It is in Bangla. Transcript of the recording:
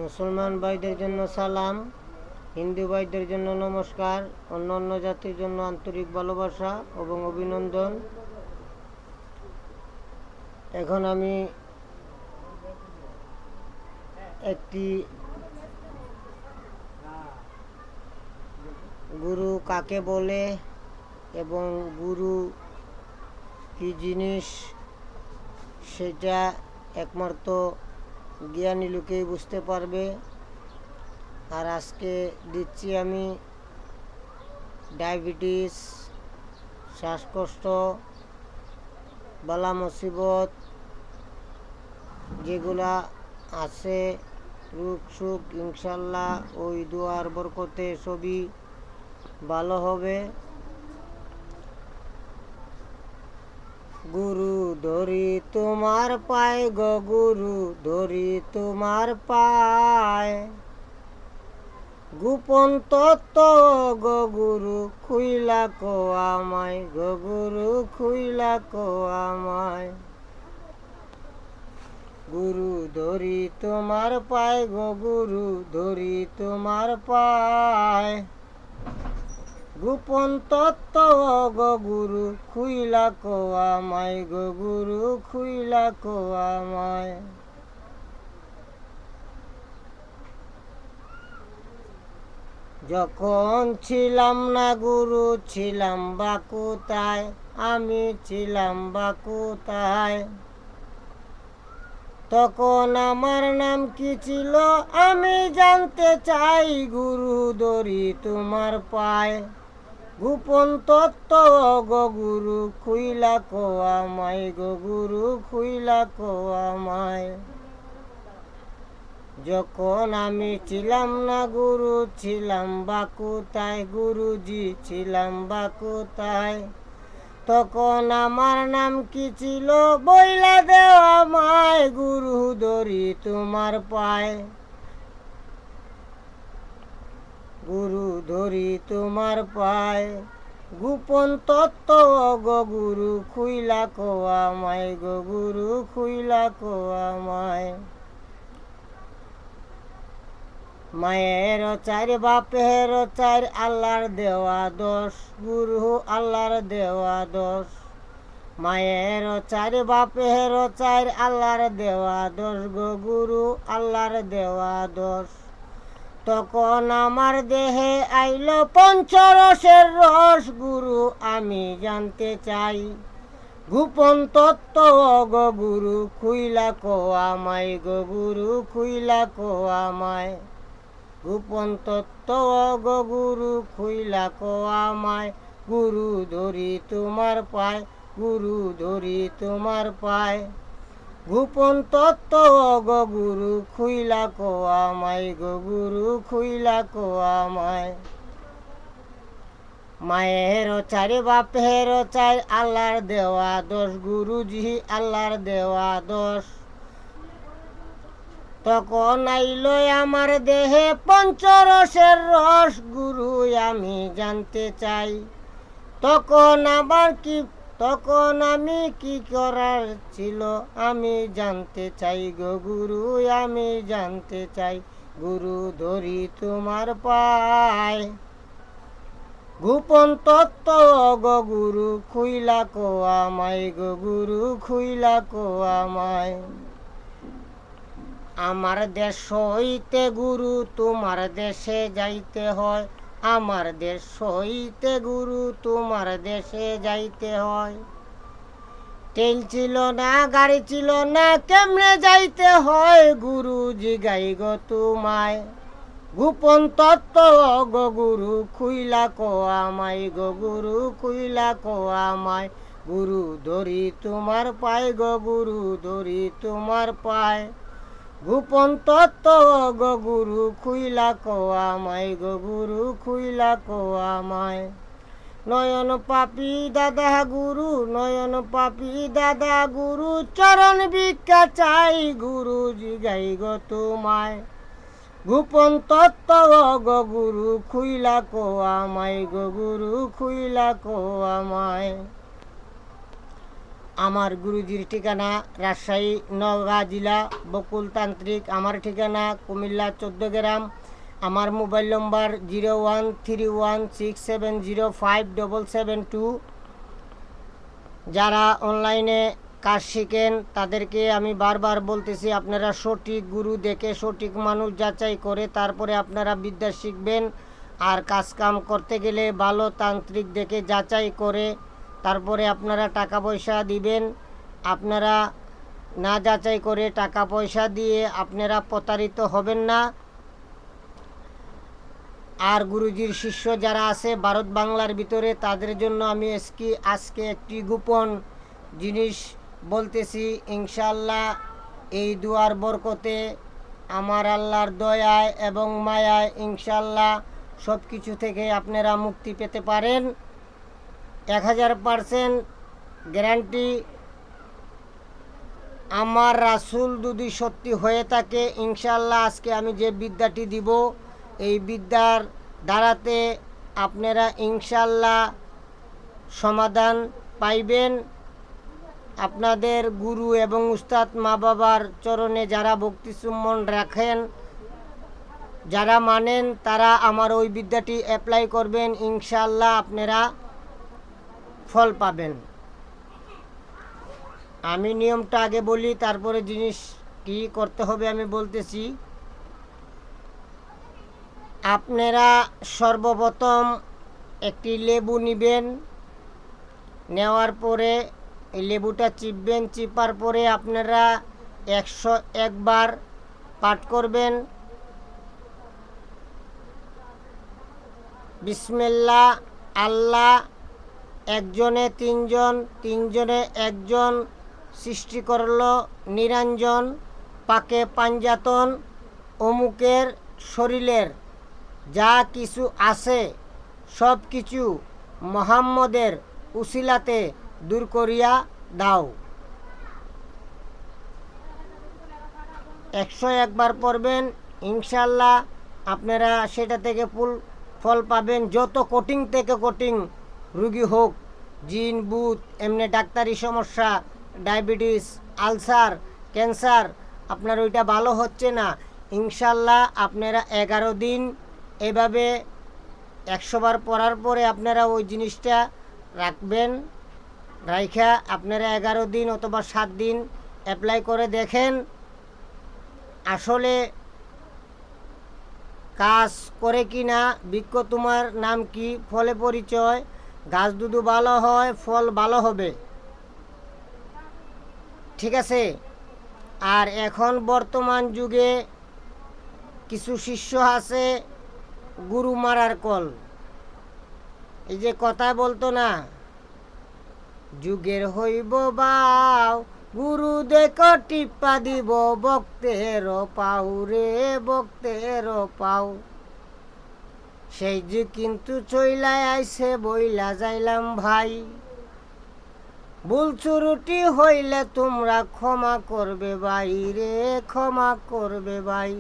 মুসলমান ভাইদের জন্য সালাম, হিন্দু ভাইদের জন্য নমস্কার, অন্যান্য জাতির জন্য আন্তরিক ভালোবাসা এবং অভিনন্দন। এখন আমি একটি গুরু কাকে বলে এবং গুরু কি জিনিস সেটা একমাত্র জ্ঞানী লোকেই বুঝতে পারবে। আর আজকে দিচ্ছি আমি ডায়াবেটিস, শ্বাসকষ্ট, বালা মুসিবত যেগুলা আছে, রোগ সুখ ইনশাল্লাহ ওই দুয়ার বরকতে সবই ভালো হবে। গুরু ধরি তোমার পায় গো, গুরু ধরি তোমার পায়, গোপন তত্ত্ব গো গুরু খুইলা কো আমায়, গো গুরু খুইলা কো আমায়। গুরু ধরি তোমার পায় গো, গুরু ধরি তোমার পায়, গোপন তত্ত্ব গো গুরু খুইলা কো আমায়, গো গুরু খুইলা কো আমায়। যখন ছিলাম না গুরু ছিলাম বা কোথায়, আমি ছিলাম বা কোথায়, তখন আমার নাম কি ছিল আমি জানতে চাই, গুরু ধরি তোমার পায়, গোপন তত্ত্ব গো গুরু খুইলা কো আমায়, গো গুরু খুইলা কো আমায়। যখন আমি ছিলাম না গুরু ছিলাম বা কোথায়, গুরুজি ছিলাম বা কোথায়, তখন আমার নাম কি ছিল বইলা দেও আমায়, গুরু ধরি তোমার পায়, গুরু ধরি তোমার পায়, গোপন তত্ত্ব গো গুরু খুইলা কো আমায়, গো গুরু খুইলা কো আমায়। মায়ের চার বাপের চার আল্লাহর দেওয়া দোষ, গুরু আল্লাহর দেওয়া দোষ, মায়ের চার বাপের চার আল্লাহর দেওয়া দোষ, গো গুরু আল্লাহর দেওয়া দোষ। তখন আমার দেহে আইল পঞ্চরসের রস, গুরু আমি জানতে চাই, গোপন তত্ত্ব গো গুরু খুইলা কো আমায়, গো গুরু খুইলা কো আমায়, গোপন তত্ত্ব গো গুরু খুইলা কো আমায়, গুরু ধরি তোমার পায়, গুরু ধরি তোমার পায়, গোপন তত্ত্ব গো গুরু খুইলা কো আমায়, গো গুরু খুইলা কো আমায়। মায়ের চার বাপের চার আল্লাহর দেওয়া দোষ, গুরুজি আল্লাহর দেওয়া দোষ। তখন আইল আমার দেহে পঞ্চরসের রস, গুরু আমি জানতে চাই, তখন আমি কি করার ছিল আমি জানতে চাই, গো গুরু আমি জানতে চাই, গুরু ধরি তোমার পায়, গোপন তত্ত্ব গো গুরু খুইলা কো আমায়, গো গুরু খুইলা কো আমায়। আমার দেশ হইতে গুরু তোমার দেশে যাইতে হয়, আমার দেশ হইতে গুরু তোমার দেশে যাইতে হয়, ট্রেন ছিল না গাড়ি ছিল না কেমনে যাইতে হয়, গুরু জিগাই গো তোমায়, গোপন তত্ত্ব গো গুরু খুইলা কো আমায়, গো গুরু খুইলা কো আমায়, গুরু ধরি তোমার পায়, গো গুরু ধরি তোমার পায়, গোপন তত্ত্ব গো গুরু খুইলা কো আমায়, গো গুরু খুইলা কো আমায়। নয়ন পাপি দাদা গুরু, নয়ন পাপি দাদা গুরু, চরণ ভিক্ষা চাই, গুরু জিগাই গো তোমায়, গোপন তত্ত্ব গো গুরু খুইলা কো আমায়, গো গুরু খুইলা কো আমায়। আমার গুরুজির ঠিকানা রাজশাহী নওগাঁ জেলা বকুলতান্ত্রিক। আমার ঠিকানা কুমিল্লা 14 গ্রাম। আমার মোবাইল নম্বর 013167057772। যারা অনলাইনে কাজ শিখেন তাদেরকে আমি বারবার বলতেছি, আপনারা সঠিক গুরু দেখে সঠিক মানুষ যাচাই করে তারপরে আপনারা বিদ্যা শিখবেন। আর কাজকাম করতে গেলে ভালো তান্ত্রিক দেখে যাচাই করে তারপরে আপনারা টাকা পয়সা দিবেন। আপনারা না যাচাই করে টাকা পয়সা দিয়ে আপনারা প্রতারিত হবেন না। আর গুরুজির শিষ্য যারা আছে ভারত বাংলার ভিতরে তাদের জন্য আমি আজকে একটি গোপন জিনিস বলতেছি। ইনশাআল্লাহ এই দুয়ার বরকতে আমার আল্লাহর দয়ায় এবং মায়ায় ইনশাআল্লাহ সব কিছু থেকে আপনারা মুক্তি পেতে পারেন। 1000% গ্যারান্টি। আমার রাসূল যদি সত্যি হয়ে থাকে ইনশাআল্লাহ আজকে আমি যে বিদ্যাটি দিব এই বিদ্যার দ্বারাতে আপনারা ইনশাআল্লাহ সমাধান পাইবেন। আপনাদের গুরু এবং উস্তাদ মা বাবার চরণে যারা ভক্তি চুম্বন রাখেন, যারা মানেন তারা আমার ওই বিদ্যাটি অ্যাপ্লাই করবেন, ইনশাআল্লাহ আপনারা ফল পাবেন। আমি নিয়মটা আগে বলি, তারপরে জিনিস কি করতে হবে আমি বলতেছি। আপনারা সর্বপ্রথম একটি লেবু নেবেন। নেওয়ার পরে এই লেবুটা চিপবেন। চিপার পরে আপনারা 101 বার পাঠ করবেন, বিসমিল্লাহ। আল্লাহ একজনে তিনজন, তিনজনে একজন সৃষ্টি করল নিরঞ্জন, পাকে পাঞ্জাতন অমুকের শরীরের যা কিছু আছে সব কিছু মুহাম্মদের উসিলাতে দূর করিয়া দাও। 101 বার পড়বেন, ইনশাল্লাহ আপনারা সেটা থেকে ফল পাবেন। যত কঠিন থেকে কঠিন রুগী হোক, জিন ভূত, এমনি ডাক্তারি সমস্যা, ডায়াবেটিস, আলসার, ক্যান্সার, আপনার ওইটা ভালো হচ্ছে না, ইনশাল্লাহ আপনারা 11 দিন এভাবে 100 বার পড়ার পরে আপনারা ওই জিনিসটা রাখবেন। রাইখা আপনারা 11 দিন অথবা 7 দিন অ্যাপ্লাই করে দেখেন আসলে কাজ করে কি না। বৃক্ষ তোমার নাম কি, ফলে পরিচয়। গাছ দুধু ভালো হয়, ফল ভালো হবে, ঠিক আছে। আর এখন বর্তমান যুগে কিছু শিষ্য আছে গুরু মারার কল। এই যে কথা বলতো না, যুগের হইব বাও গুরু দেখো টিপ্পা দিব ভক্তের পাউ রে ভক্তের পাউ। সেই যুগ কিন্তু চইলাই আইছে বইলা যাইলাম ভাই। ভুল ত্রুটি হইলে তোমরা ক্ষমা করবে ভাই রে, ক্ষমা করবে ভাই।